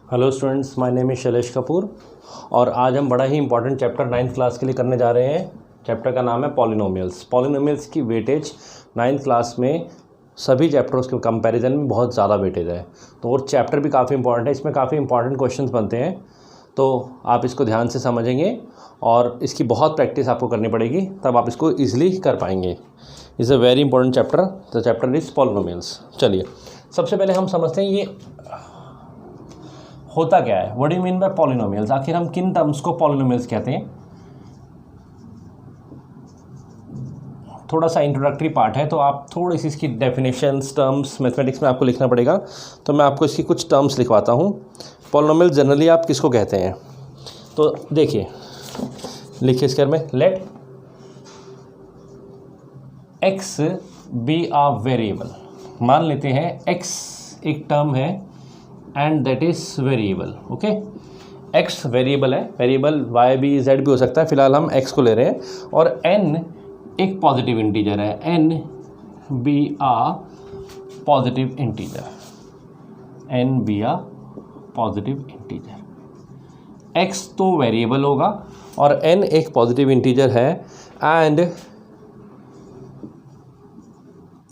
Hello students, my name is Shailesh Kapoor और आज हम बड़ा ही इंपॉर्टेंट चैप्टर 9th क्लास के लिए करने जा रहे हैं। चैप्टर का नाम है पॉलिनोमियल्स। पॉलिनोमियल्स की वेटेज 9th क्लास में सभी चैप्टर्स के कंपैरिजन में बहुत ज़्यादा वेटेज है, तो और चैप्टर भी काफ़ी इंपॉर्टेंट है। इसमें काफ़ी इंपॉर्टेंट क्वेश्चंस बनते हैं, तो आप इसको ध्यान से समझेंगे और इसकी बहुत प्रैक्टिस आपको करनी पड़ेगी, तब आप इसको ईजिली कर पाएंगे। Is a very important chapter. The chapter is polynomials. चलिए सबसे पहले हम समझते हैं ये होता क्या है। What do you mean by polynomials? आखिर हम किन टर्म्स को पॉलिनोमियल्स कहते हैं? थोड़ा सा इंट्रोडक्टरी पार्ट है, तो आप थोड़ी सी इसकी डेफिनेशंस, टर्म्स मैथमेटिक्स में आपको लिखना पड़ेगा, तो मैं आपको इसकी कुछ टर्म्स लिखवाता हूँ। पॉलिनोमियल जनरली आप किसको कहते हैं? तो देखिए, लिखिए इसके में, लेट एक्स बी आ वेरिएबल। मान लेते हैं एक्स एक टर्म है and that is variable. Okay, x variable है, वेरिएबल वाई भी जेड भी हो सकता है, फिलहाल हम एक्स को ले रहे हैं। और एन एक पॉजिटिव इंटीजर है, N be a positive integer, N be a positive integer. X तो वेरिएबल होगा और एन एक पॉजिटिव इंटीजर है and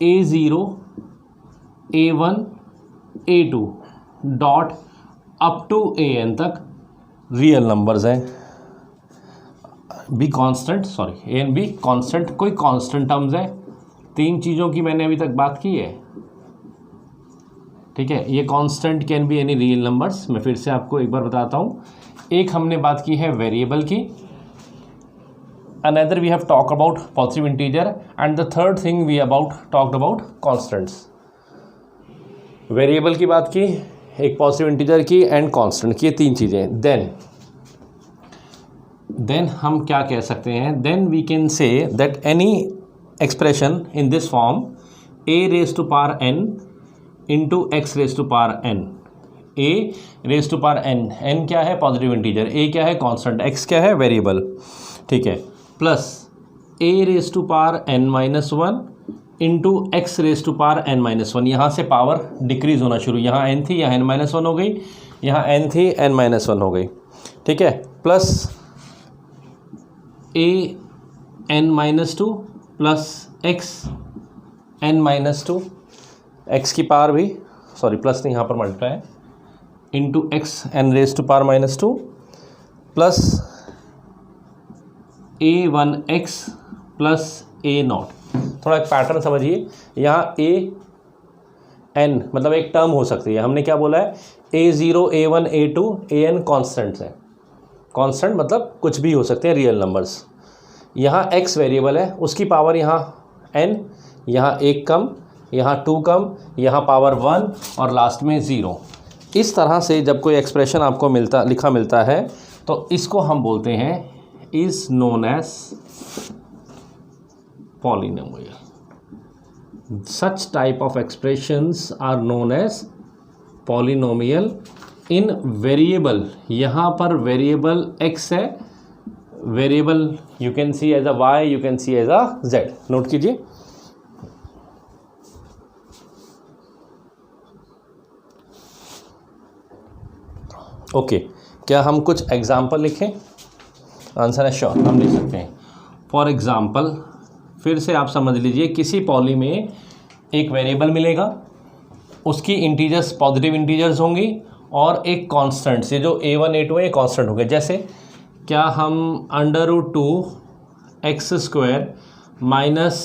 A0 A1 A2 dot up to AN तक रियल नंबर्स हैं। B constant, sorry A and B constant, कोई constant terms है। तीन चीज़ों की मैंने अभी तक बात की है, ठीक है। ये constant can be any real numbers. मैं फिर से आपको एक बार बताता हूँ। एक हमने बात की है वेरिएबल की, another we have talk about positive integer and the third thing we about talked about constants. Variable की बात की, एक पॉजिटिव इंटीजर की एंड कांस्टेंट की, ये तीन चीज़ें। देन हम क्या कह सकते हैं? Then we can say that any expression in this form a raise to power n into X raise to power n, a raise to power n, n क्या है? पॉजिटिव इंटीजर, a क्या है? Constant, x क्या है? Variable, ठीक है। Plus a raise to power n minus 1 into X raise to power n minus 1। यहाँ से पावर डिक्रीज होना शुरू, यहाँ n थी, यहाँ n माइनस 1 हो गई, यहाँ n थी, n माइनस 1 हो गई, ठीक है। Plus a n minus 2 plus x n minus 2, X की पावर भी, सॉरी प्लस नहीं, यहाँ पर मल्टीप्लाई है, into X n raise to power minus 2 plus a1x plus a0। थोड़ा एक पैटर्न समझिए, यहाँ a n मतलब एक टर्म हो सकती है। हमने क्या बोला है? a0 a1 a2 an constants हैं। कॉन्स्टेंट मतलब कुछ भी हो सकते हैं, रियल नंबर्स। यहाँ x वेरिएबल है, उसकी पावर यहाँ n, यहाँ एक कम, यहाँ 2 कम, यहाँ पावर 1 और लास्ट में 0। इस तरह से जब कोई एक्सप्रेशन आपको लिखा मिलता है, तो इसको हम बोलते हैं is known as polynomial. Such type of expressions are known as polynomial in variable. यहाँ पर वेरिएबल x है, variable you can see as a y, you can see as a z. Note कीजिए। ओके, क्या हम कुछ example लिखें? Answer है sure, हम लिख सकते हैं। फॉर एग्जाम्पल, फिर से आप समझ लीजिए, किसी पॉली में एक वेरिएबल मिलेगा, उसकी इंटीजर्स पॉजिटिव इंटीजर्स होंगी और एक कांस्टेंट से, जो a1 a2 है, कांस्टेंट हो गए। जैसे क्या हम √2 x square minus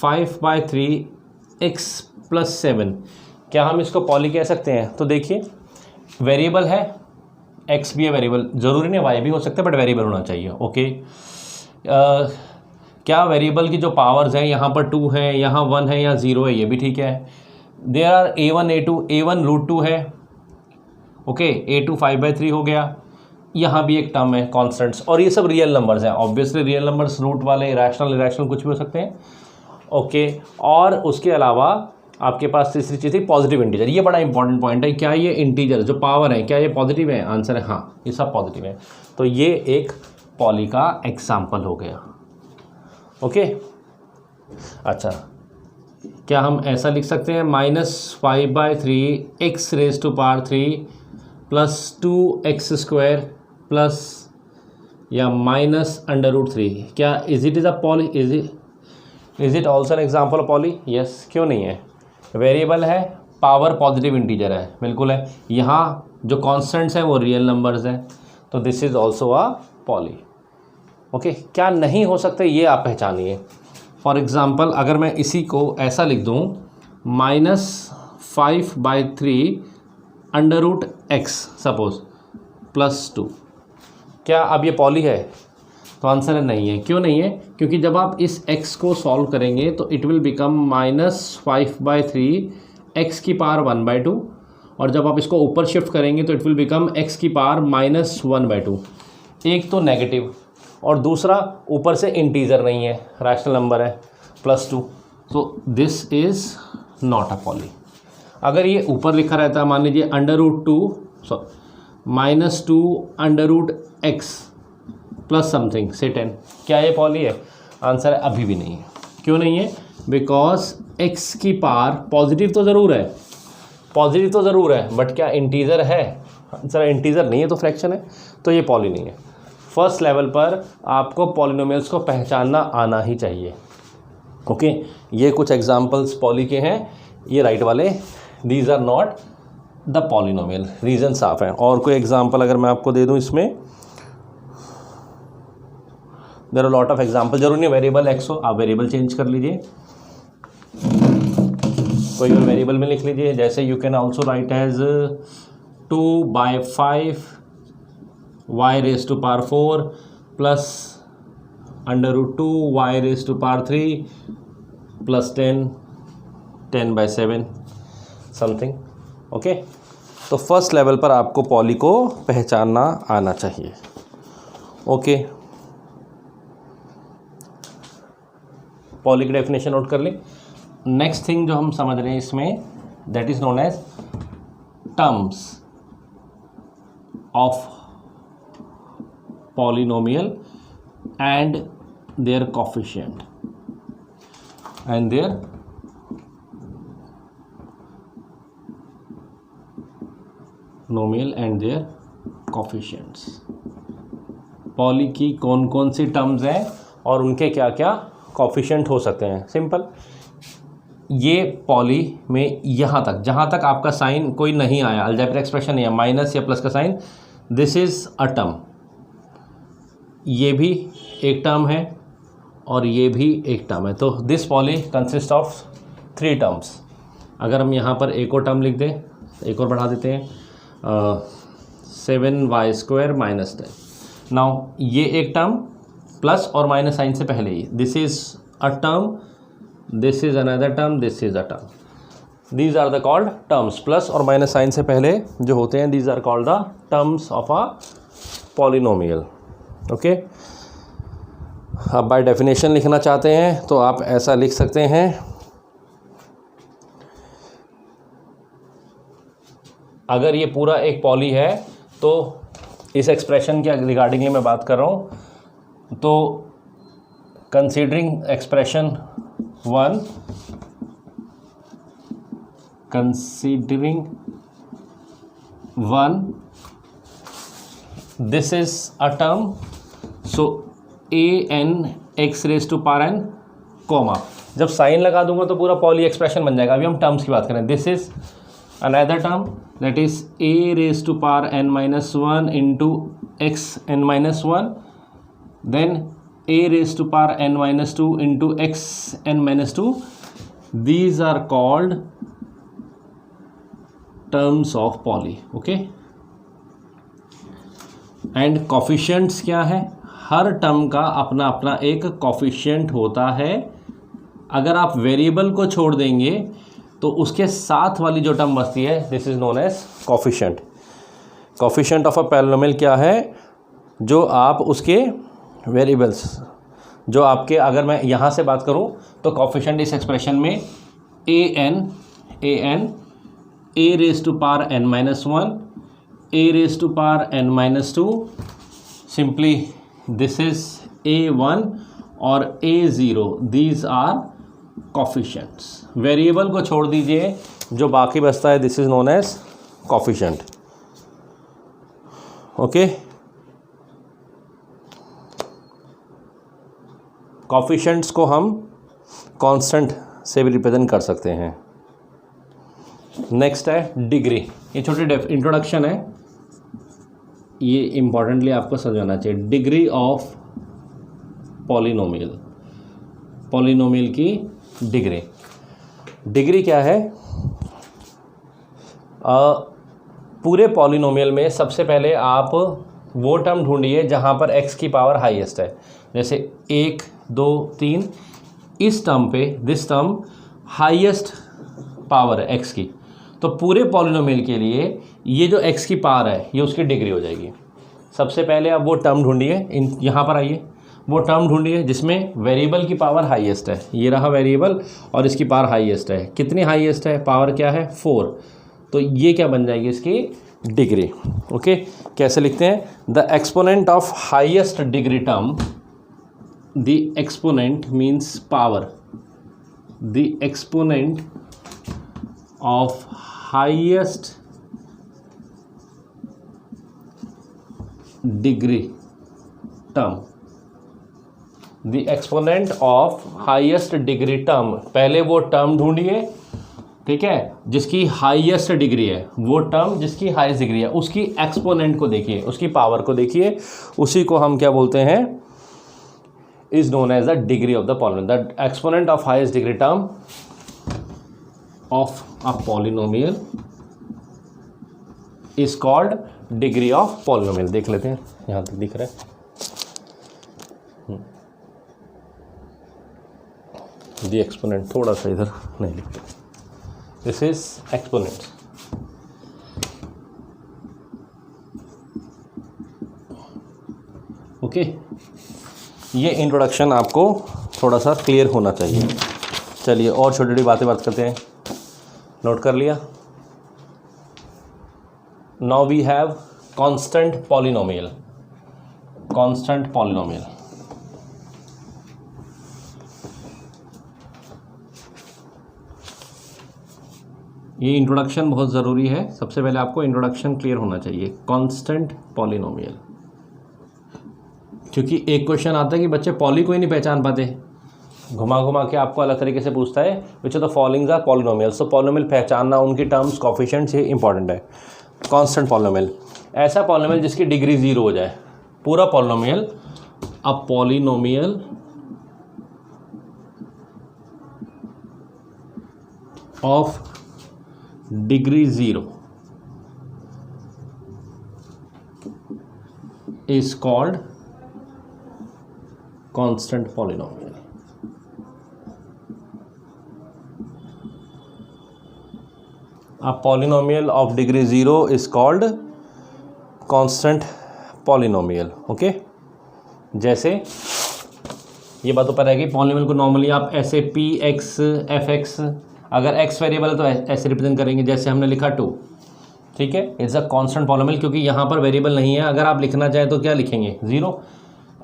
5/3 x plus 7, क्या हम इसको पॉली कह सकते हैं? तो देखिए, वेरिएबल है, एक्स भी है वेरिएबल, ज़रूरी नहीं वाई भी हो सकता है, बट वेरिएबल होना चाहिए। ओके, क्या वेरिएबल की जो पावर्स हैं, यहाँ पर 2 है, यहाँ 1 है, यहाँ 0 है, ये भी ठीक है। There are a1 a2, a1 √2 है, ओके, a2 5/3 हो गया, यहाँ भी एक टर्म है कॉन्स्टेंट्स, और ये सब रियल नंबर्स हैं। ऑब्वियसली रियल नंबर्स रूट वाले, इरेशनल कुछ भी हो सकते हैं, ओके। और उसके अलावा आपके पास तीसरी चीज़ थी पॉजिटिव इंटीजर। ये बड़ा इंपॉर्टेंट पॉइंट है, क्या ये इंटीजर जो पावर है, क्या ये पॉजिटिव है? आंसर है हाँ, ये सब पॉजिटिव है। तो ये एक पॉली का एग्जाम्पल हो गया, ओके। अच्छा, क्या हम ऐसा लिख सकते हैं -5/3 x raise to power 3 plus 2x² plus या -√3? क्या is it a poly, is it also an example of poly? Yes, क्यों नहीं है? वेरिएबल है, पावर पॉजिटिव इंटीजर है, बिल्कुल है। यहाँ जो कॉन्स्टेंट्स हैं वो रियल नंबर्स हैं, तो this is also a poly. Okay, क्या नहीं हो सकता ये आप पहचानिए। फॉर एग्ज़ाम्पल अगर मैं इसी को ऐसा लिख दूँ -5/3 √x सपोज प्लस 2, क्या अब ये पॉली है? तो आंसर है नहीं है। क्यों नहीं है? क्योंकि जब आप इस x को सॉल्व करेंगे तो इट विल बिकम -5/3 x की पावर 1/2, और जब आप इसको ऊपर शिफ्ट करेंगे तो इट विल बिकम x की पावर -1/2। एक तो नेगेटिव और दूसरा ऊपर से इंटीजर नहीं है, रैशनल नंबर है +2, तो this is not a poly. अगर ये ऊपर लिखा रहता है, मान लीजिए √2 -2 √x प्लस समथिंग से 10, क्या ये पॉली है? आंसर है अभी भी नहीं है। क्यों नहीं है? बिकॉज x की पावर पॉजिटिव तो ज़रूर है, पॉजिटिव तो ज़रूर है, बट क्या इंटीजर है? आंसर इंटीजर नहीं है, तो फ्रैक्शन है, तो ये पॉली नहीं है। फर्स्ट लेवल पर आपको पॉलिनोमियल्स को पहचानना आना ही चाहिए। ओके, ये कुछ एग्जांपल्स पॉली के हैं, ये राइट वाले, these are not the polynomial, reason साफ है। और कोई एग्जांपल अगर मैं आपको दे दूं इसमें, there are lot of example. जरूरी नहीं वेरिएबल एक्स हो, आप वेरिएबल चेंज कर लीजिए, कोई और वेरिएबल में लिख लीजिए। जैसे you can also write as 2/5 y raise to power 4 plus √2 y raise to power 3 plus 10/7 something. Okay, तो फर्स्ट लेवल पर आपको पॉली को पहचानना आना चाहिए। ओके, पॉली की डेफिनेशन नोट कर लें। नेक्स्ट थिंग जो हम समझ रहे हैं इसमें, that is known as terms of polynomial and their coefficient and their nomial and their coefficients। Poly की कौन कौन सी टर्म्स हैं और उनके क्या क्या कोफिशिएंट हो सकते हैं। सिंपल, ये पॉली में यहाँ तक, जहाँ तक आपका साइन कोई नहीं आया, अलजेब्रिक एक्सप्रेशन नहीं है, माइनस या प्लस का sign, this is a term. ये भी एक टर्म है और ये भी एक टर्म है, तो this poly consist of 3 terms. अगर हम यहाँ पर एक और टर्म लिख दें, एक और बढ़ा देते हैं, 7y² - 10। नाउ ये एक टर्म प्लस और माइनस साइन से पहले ही, this is a term, this is another term, this is a term. These are the called terms. Plus और माइनस साइन से पहले जो होते हैं, these are called the terms of a polynomial. Okay, अब बाय डेफिनेशन लिखना चाहते हैं तो आप ऐसा लिख सकते हैं, अगर ये पूरा एक पॉली है तो इस एक्सप्रेशन के रिगार्डिंगली मैं बात कर रहा हूँ, तो considering expression 1, considering 1, this is a term, so an x raise to power n, comma, जब साइन लगा दूंगा तो पूरा पॉली एक्सप्रेशन बन जाएगा। अभी हम टर्म्स की बात करें, this is another term, that is a raise to power n-1 into xn-1, then a raise to power n-2 into xn-2। These are called terms of poly. Okay, and coefficients क्या है? हर term का अपना अपना एक coefficient होता है। अगर आप वेरिएबल को छोड़ देंगे तो उसके साथ वाली जो टर्म बचती है, this is known as coefficient. Coefficient of a polynomial क्या है? जो आप उसके वेरिएबल्स, जो आपके, अगर मैं यहाँ से बात करूँ तो कोफिशिएंट इस एक्सप्रेशन में an a raise to power n-1, a raise to power n-2, simply this is a1 और a0, these are coefficients. Variable को छोड़ दीजिए, जो बाकी बचता है this is known as coefficient. Okay, coefficients को हम कांस्टेंट से भी रिप्रेजेंट कर सकते हैं। नेक्स्ट है डिग्री। ये छोटी इंट्रोडक्शन है, ये इंपॉर्टेंटली आपको समझाना चाहिए। डिग्री ऑफ पॉलिनोमियल, पॉलिनोमियल की डिग्री। डिग्री क्या है? पूरे पॉलिनोमियल में सबसे पहले आप वो टर्म ढूंढिए जहाँ पर x की पावर हाईएस्ट है। जैसे 1 2 3, इस टर्म पे दिस टर्म हाईएस्ट पावर है x की, तो पूरे पॉलिनोमियल के लिए ये जो x की पावर है ये उसकी डिग्री हो जाएगी। सबसे पहले आप वो टर्म ढूंढिए, यहाँ पर आइए, वो टर्म ढूंढिए जिसमें वेरिएबल की पावर हाईएस्ट है। ये रहा वेरिएबल और इसकी पावर हाईएस्ट है। कितनी हाईएस्ट है? पावर क्या है? 4। तो ये क्या बन जाएगी? इसकी डिग्री। ओके, कैसे लिखते हैं? The exponent of highest degree term, the exponent means power, the exponent of highest degree term, the exponent of highest degree term. पहले वो टर्म ढूंढिए, ठीक है, जिसकी हाईएस्ट डिग्री है, वो टर्म जिसकी हाईएस्ट डिग्री है, उसकी एक्सपोनेंट को देखिए, उसकी पावर को देखिए, उसी को हम क्या बोलते हैं? Is known as the degree of the polynomial. The exponent of highest degree term of a polynomial is called degree of polynomial. देख लेते हैं, यहाँ तक दिख रहा है। द एक्सपोनेंट थोड़ा सा इधर नहीं लिखते, दिस इज एक्सपोनेंट। ओके, ये इंट्रोडक्शन आपको थोड़ा सा क्लियर होना चाहिए। चलिए और छोटी छोटी बातें बात करते हैं। नोट कर लिया? Now we have constant polynomial. Constant polynomial, ये इंट्रोडक्शन बहुत ज़रूरी है। सबसे पहले आपको इंट्रोडक्शन क्लियर होना चाहिए। कांस्टेंट पॉलिनोमियल, क्योंकि एक क्वेश्चन आता है कि बच्चे पॉली को ही नहीं पहचान पाते, घुमा घुमा के आपको अलग तरीके से पूछता है which of the following are polynomials. तो पॉलिनोमियल पहचानना, उनकी टर्म्स, कोफिशिएंट्स, ये इंपॉर्टेंट है। कांस्टेंट पॉलिनोमियल, ऐसा पॉलिनोमियल जिसकी डिग्री 0 हो जाए। पूरा polynomial, a polynomial of degree 0 is called constant polynomial. A polynomial of degree 0 is called constant polynomial. Okay, जैसे ये बात ऊपर रहेगी, पॉलिनोमियल को नॉर्मली आप ऐसे पी एक्स एफ एक्स, अगर एक्स वेरिएबल है तो ऐसे रिप्रेजेंट करेंगे, जैसे हमने लिखा 2, ठीक है। इट्स अ कांस्टेंट पॉलिनोमियल, क्योंकि यहाँ पर वेरिएबल नहीं है। अगर आप लिखना चाहें तो क्या लिखेंगे? 0,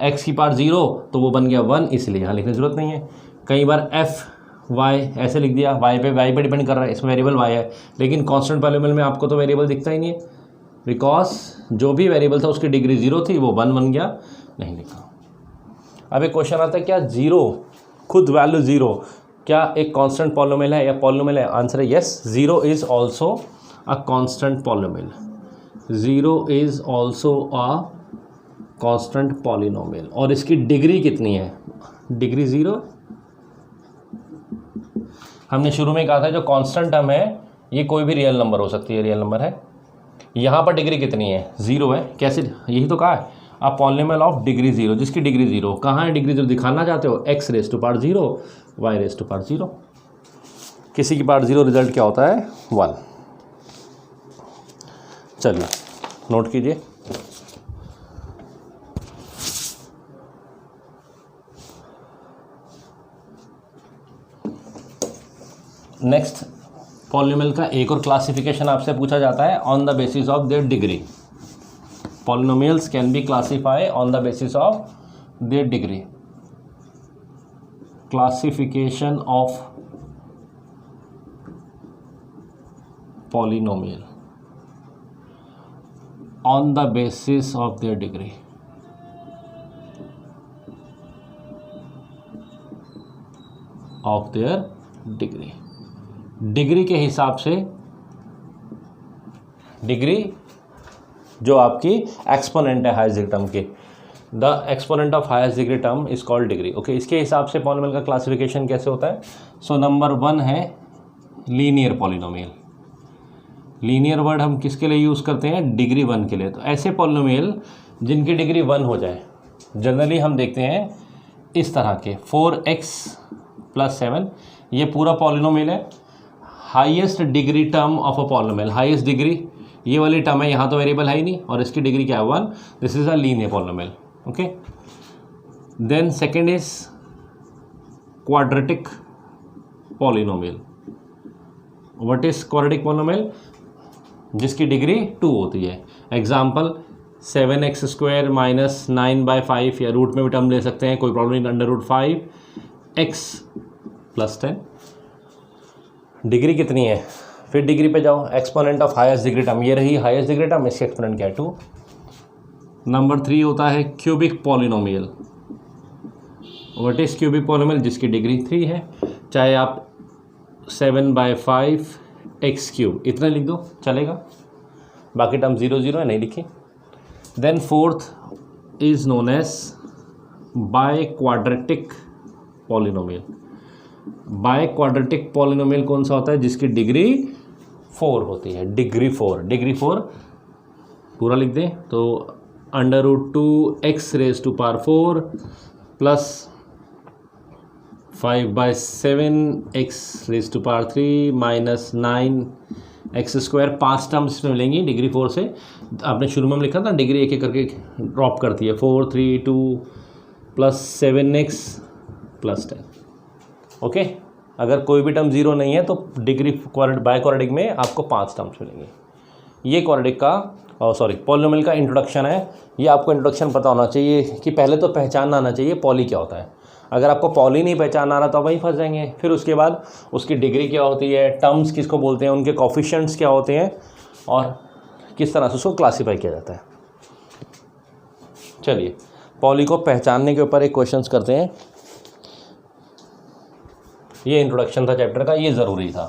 एक्स की पावर 0 तो वो बन गया 1, इसलिए यहाँ लिखने की जरूरत नहीं है। कई बार एफ वाई ऐसे लिख दिया, वाई पे डिपेंड कर रहा है, इसमें वेरिएबल वाई है, लेकिन कांस्टेंट पॉलिनोमियल में आपको तो वेरिएबल दिखता ही नहीं है, बिकॉज जो भी वेरिएबल था उसकी डिग्री 0 थी, वो 1 बन गया, नहीं लिखा। अब एक क्वेश्चन आता है, क्या 0 खुद वैल्यू 0 क्या एक कांस्टेंट पॉलिनोमियल है या पॉलिनोमियल है? आंसर है yes, 0 is also a constant polynomial. 0 is also a constant polynomial. और इसकी डिग्री कितनी है? डिग्री 0। हमने शुरू में कहा था जो कांस्टेंट टर्म है ये कोई भी रियल नंबर हो सकती है, रियल नंबर है। यहाँ पर डिग्री कितनी है? 0 है। कैसे? यही तो कहा है, अ पॉलिनोमियल ऑफ डिग्री 0, जिसकी डिग्री 0। कहाँ है डिग्री 0? दिखाना चाहते हो? x raise to power 0, y raise to power 0। किसी की पावर 0, रिजल्ट क्या होता है? 1। चलिए नोट कीजिए। नेक्स्ट, पॉलिनोमियल का एक और क्लासिफिकेशन आपसे पूछा जाता है on the basis of their degree. Polynomials can be classify on the basis of their degree. Classification of polynomial on the basis of their degree. Of their degree, degree के हिसाब से, डिग्री जो आपकी exponent है highest degree term के, the exponent of highest degree term is called degree. Okay, इसके हिसाब से पॉलिनोमियल का क्लासिफिकेशन कैसे होता है? सो नंबर 1 है लीनियर पॉलिनोमियल। लीनियर वर्ड हम किसके लिए यूज़ करते हैं? डिग्री 1 के लिए। तो ऐसे पॉलिनोमियल जिनकी डिग्री 1 हो जाए, जनरली हम देखते हैं इस तरह के 4x + 7, ये पूरा पॉलिनोमियल है। Highest degree term of a polynomial, highest degree ये वाली टर्म है, यहाँ तो वेरिएबल है ही नहीं, और इसकी डिग्री क्या है? 1। This is a linear polynomial. Okay, then second is quadratic polynomial. What is quadratic polynomial? जिसकी डिग्री 2 होती है। एग्जाम्पल 7x² - 9/5, या रूट में भी टर्म ले सकते हैं, कोई प्रॉब्लम नहीं, √5x + 10। डिग्री कितनी है? फिर डिग्री पे जाओ, exponent of highest degree term, ये रही हाईएस्ट डिग्री टर्म, इसकी एक्सपोनेंट क्या है? 2। नंबर 3 होता है cubic polynomial. What is cubic polynomial? जिसकी डिग्री 3 है। चाहे आप 7/5x³ इतना लिख दो, चलेगा, बाकी टर्म 0 0 है, नहीं लिखी। Then fourth is known as biquadratic polynomial. Biquadratic polynomial कौन सा होता है? जिसकी डिग्री 4 होती है। डिग्री 4, डिग्री 4 पूरा लिख दें तो √2x⁴ plus 5/7x⁴ minus 9x², 5 terms में मिलेंगी डिग्री 4 से। आपने शुरू में लिखा था डिग्री एक एक करके ड्रॉप करती है, 4 3 2 प्लस 7x + 10। ओके, अगर कोई भी टर्म 0 नहीं है तो डिग्री बाय क्वाड्रेटिक में आपको 5 टर्म्स मिलेंगे। ये क्वाड्रेटिक का पॉलिनोमियल का इंट्रोडक्शन है। ये आपको इंट्रोडक्शन पता होना चाहिए कि पहले तो पहचानना आना चाहिए पॉली क्या होता है। अगर आपको पॉली नहीं पहचानना आ रहा तो आप वहीं फंस जाएंगे। फिर उसके बाद उसकी डिग्री क्या होती है, टर्म्स किसको बोलते हैं, उनके कोफिशिएंट्स क्या होते हैं, और किस तरह से उसको क्लासीफाई किया जाता है। चलिए, पॉली को पहचानने के ऊपर एक क्वेश्चंस करते हैं। ये इंट्रोडक्शन था चैप्टर का, ये ज़रूरी था।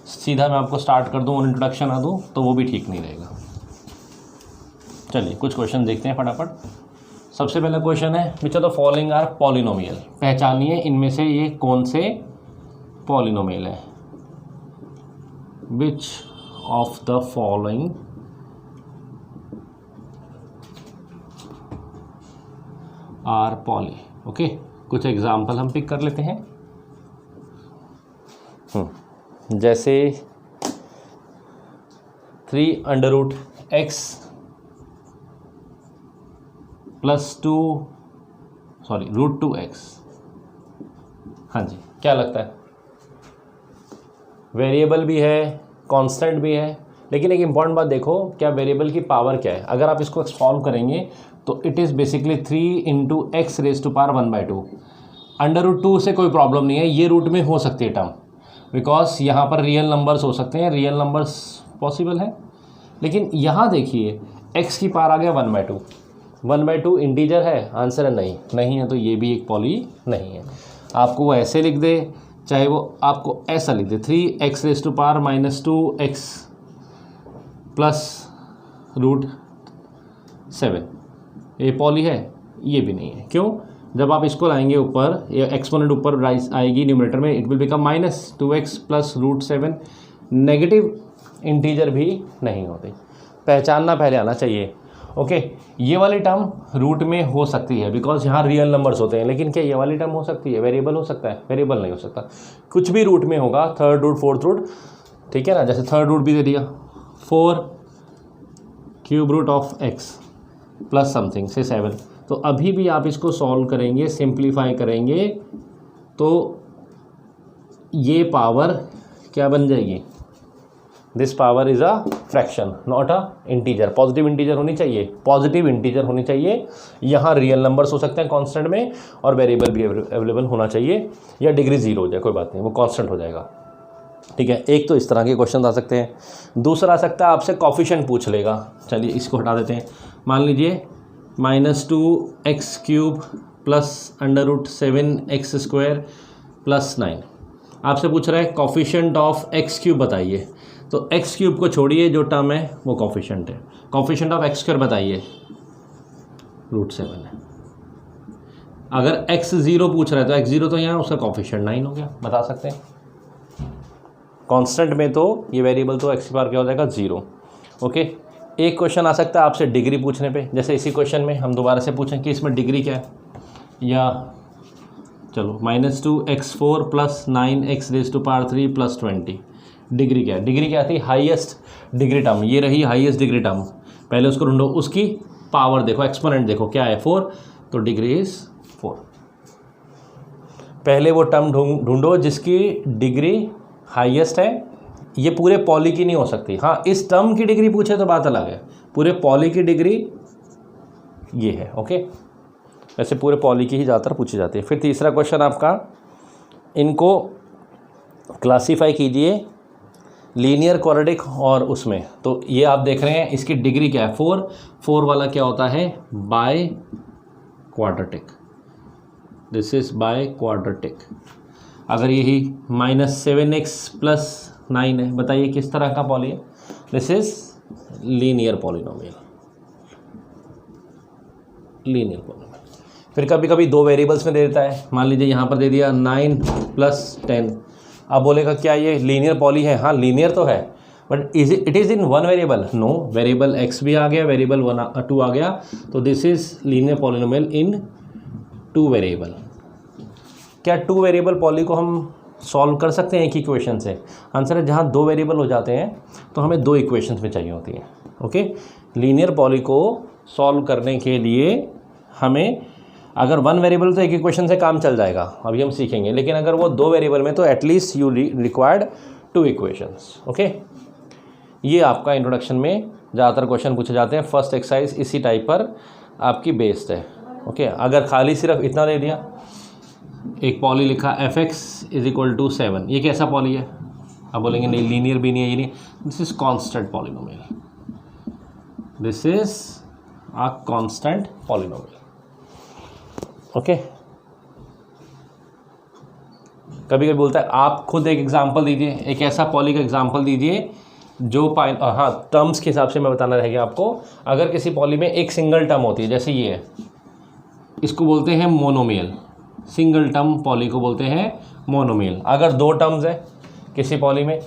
सीधा मैं आपको स्टार्ट कर दूं और इंट्रोडक्शन ना दूं तो वो भी ठीक नहीं रहेगा। चलिए कुछ क्वेश्चन देखते हैं फटाफट। सबसे पहला क्वेश्चन है which of the following are polynomial. पहचानिए इनमें से ये कौन से पॉलिनोमियल है। Which of the following are poly. Okay, कुछ एग्जाम्पल हम पिक कर लेते हैं। जैसे 3√x + √2x। हाँ जी, क्या लगता है? वेरिएबल भी है, कांस्टेंट भी है, लेकिन एक इम्पॉर्टेंट बात देखो, क्या वेरिएबल की पावर क्या है। अगर आप इसको सॉल्व करेंगे तो इट इज़ बेसिकली 3 × x⁴1/2। √2 से कोई प्रॉब्लम नहीं है, ये रूट में हो सकती है टर्म, बिकॉज यहाँ पर रियल नंबर्स हो सकते हैं, रियल नंबर्स पॉसिबल है। लेकिन यहाँ देखिए x की पावर आ गया 1/2, 1/2 इंटीजर है, आंसर है नहीं, नहीं है, तो ये भी एक पॉली नहीं है। आपको वो ऐसे लिख दे, चाहे वो आपको ऐसा लिख दे 3x⁻² - 2x + √7, ये पॉली है? ये भी नहीं है। क्यों? जब आप इसको लाएंगे ऊपर, ये एक्सपोनेंट ऊपर राइज आएगी न्यूमरेटर में, it will become -2x + √7। Negative integer भी नहीं होते, पहचानना पहले आना चाहिए। ओके, ये वाली टर्म रूट में हो सकती है बिकॉज यहाँ रियल नंबर्स होते हैं, लेकिन क्या ये वाली टर्म हो सकती है? वेरिएबल हो सकता है? वेरिएबल नहीं हो सकता। कुछ भी रूट में होगा, 3rd रूट 4th रूट, ठीक है ना। जैसे 3rd रूट भी दे दिया, 4³ प्लस समथिंग से 7, तो अभी भी आप इसको सॉल्व करेंगे, सिंप्लीफाई करेंगे तो ये पावर क्या बन जाएगी? This power is a fraction not a integer. Positive integer होनी चाहिए, पॉजिटिव इंटीजर होनी चाहिए। यहाँ रियल नंबर्स हो सकते हैं कांस्टेंट में, और वेरिएबल भी अवेलेबल होना चाहिए, या डिग्री 0 हो जाए कोई बात नहीं, वो कांस्टेंट हो जाएगा। ठीक है, एक तो इस तरह के क्वेश्चन आ सकते हैं। दूसरा आ सकता है आपसे कोफिशिएंट पूछ लेगा। चलिए इसको हटा देते हैं। मान लीजिए -2x³ + √7x² + 9 आपसे पूछ रहा है कोफिशिएंट ऑफ x³ बताइए। तो x³ को छोड़िए, जो टर्म है वो कोफिशिएंट है। कोफिशिएंट ऑफ x² बताइए, √7 है। अगर x0 पूछ रहा है तो x0 तो यहाँ उसका कोफिशिएंट 9 हो गया, बता सकते हैं। कांस्टेंट में तो ये वेरिएबल तो x बार क्या हो जाएगा 0। ओके, एक क्वेश्चन आ सकता है आपसे डिग्री पूछने पे, जैसे इसी क्वेश्चन में हम दोबारा से पूछें कि इसमें डिग्री क्या है, या चलो -2x4 + 9x³ + 20 डिग्री क्या है। डिग्री क्या थी, हाईएस्ट डिग्री टर्म, ये रही हाईएस्ट डिग्री टर्म। पहले उसको ढूंढो, उसकी पावर देखो, एक्सपोनेंट देखो क्या है 4, तो डिग्री इज 4। पहले वो टर्म ढूंढो जिसकी डिग्री हाईएस्ट है। ये पूरे पॉली की नहीं हो सकती, हाँ इस टर्म की डिग्री पूछे तो बात अलग है। पूरे पॉली की डिग्री ये है। ओके, वैसे पूरे पॉली की ही ज़्यादातर पूछी जाती है। फिर तीसरा क्वेश्चन आपका, इनको क्लासीफाई कीजिए लीनियर क्वाड्रेटिक और उसमें। तो ये आप देख रहे हैं इसकी डिग्री क्या है 4 वाला क्या होता है by quadratic, this is by quadratic. अगर यही -7x + 9 है, बताइए किस तरह का पॉली है, this is linear polynomial, linear polynomial. फिर कभी कभी 2 वेरिएबल्स में दे देता है, मान लीजिए यहाँ पर दे दिया 9 + 10। अब बोलेगा क्या ये लीनियर पॉली है, हाँ लीनियर तो है, but it is in 1 variable, no, variable x भी आ गया, वेरिएबल 2 आ गया, तो this is linear polynomial in 2 variable. क्या 2 वेरिएबल पॉली को हम सॉल्व कर सकते हैं एक इक्वेशन से? आंसर है जहाँ 2 वेरिएबल हो जाते हैं तो हमें 2 इक्वेशंस में चाहिए होती हैं। ओके, लीनियर पॉली को सॉल्व करने के लिए हमें अगर 1 वेरिएबल तो एक इक्वेशन से काम चल जाएगा, अभी हम सीखेंगे, लेकिन अगर वो 2 वेरिएबल में तो at least you required 2 equations. Okay, ये आपका इंट्रोडक्शन में ज़्यादातर क्वेश्चन पूछे जाते हैं। फर्स्ट एक्सरसाइज इसी टाइप पर आपकी बेस्ड है। ओके, अगर खाली सिर्फ इतना दे दिया, एक पॉली लिखा fx = 7, ये कैसा पॉली है? अब बोलेंगे नहीं लीनियर भी नहीं है, ये नहीं, this is constant polynomial, this is a constant polynomial. Okay, कभी कभी बोलता है आप खुद एक एग्जांपल दीजिए, एक ऐसा पॉली का एग्जांपल दीजिए जो हाँ टर्म्स के हिसाब से मैं बताना रहेगा आपको। अगर किसी पॉली में एक सिंगल टर्म होती है, जैसे ये है, इसको बोलते हैं मोनोमियल, सिंगल टर्म पॉली को बोलते हैं मोनोमियल। अगर 2 टर्म्स है किसी पॉली में,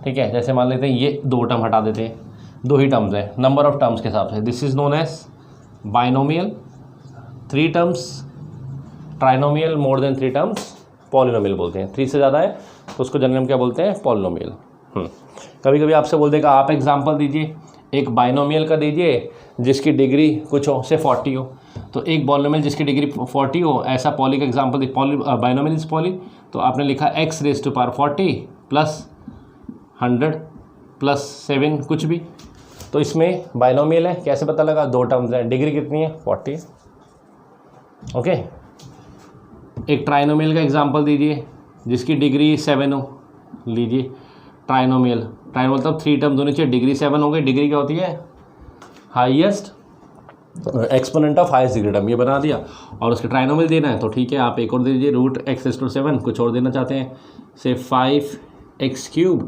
ठीक है, जैसे मान लेते हैं ये 2 टर्म हटा देते हैं, 2 ही टर्म्स है नंबर ऑफ टर्म्स के हिसाब से, this is known as binomial. 3 terms trinomial, more than 3 terms polynomial बोलते हैं। 3 से ज़्यादा है तो उसको जनरल में क्या बोलते हैं, पॉलिनोमियल। कभी कभी आपसे बोल देगा आप एग्जांपल दीजिए, एक बाइनोमियल का दीजिए जिसकी डिग्री कुछ हो, से 40 हो, तो एक पॉलिनोमियल जिसकी डिग्री 40 हो, ऐसा पॉली का example the, binomial is poly. तो आपने लिखा x⁻⁴ + 100 + 7 कुछ भी, तो इसमें बाइनोमियल है। कैसे पता लगा? 2 टर्म्स हैं, डिग्री कितनी है 40। ओके, एक ट्राइनोमियल का एग्जांपल दीजिए जिसकी डिग्री 7 हो, लीजिए ट्राइनोमियल। ट्राइनोमियल मतलब 3 टर्म्स होने चाहिए, डिग्री 7 हो गई। डिग्री क्या होती है? Highest exponent of highest degree term, ये बना दिया। और उसके ट्राइनोमियल देना है तो ठीक है, आप एक और दे दीजिए, √x⁻⁷। कुछ और देना चाहते हैं से 5x³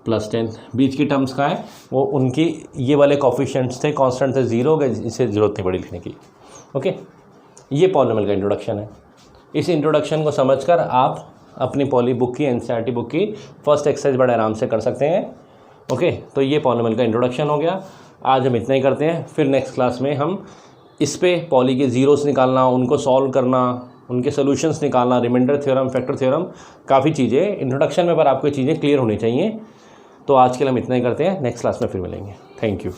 + 10, बीच की टर्म्स का है वो, उनकी ये वाले कोफिशिएंट्स थे, कांस्टेंट थे, 0 हो गए, इसे जरूरत नहीं पड़ी लिखने की। ओके, ये पॉलिनोमियल का इंट्रोडक्शन है। इस इंट्रोडक्शन को समझकर आप अपनी पॉली बुक की, एनसीईआरटी बुक की फर्स्ट एक्सरसाइज बड़े आराम से कर सकते हैं। ओके, तो ये पॉलिनोमियल का इंट्रोडक्शन हो गया। आज हम इतना ही करते हैं, फिर नेक्स्ट क्लास में हम इस पे पॉली के ज़ीरोस निकालना, उनको सॉल्व करना, उनके सॉल्यूशंस निकालना, रिमाइंडर थ्योरम, फैक्टर थ्योरम, काफ़ी चीज़ें इंट्रोडक्शन में पर आपको चीज़ें क्लियर होनी चाहिए। तो आज के लिए हम इतना ही करते हैं, नेक्स्ट क्लास में फिर मिलेंगे। Thank you.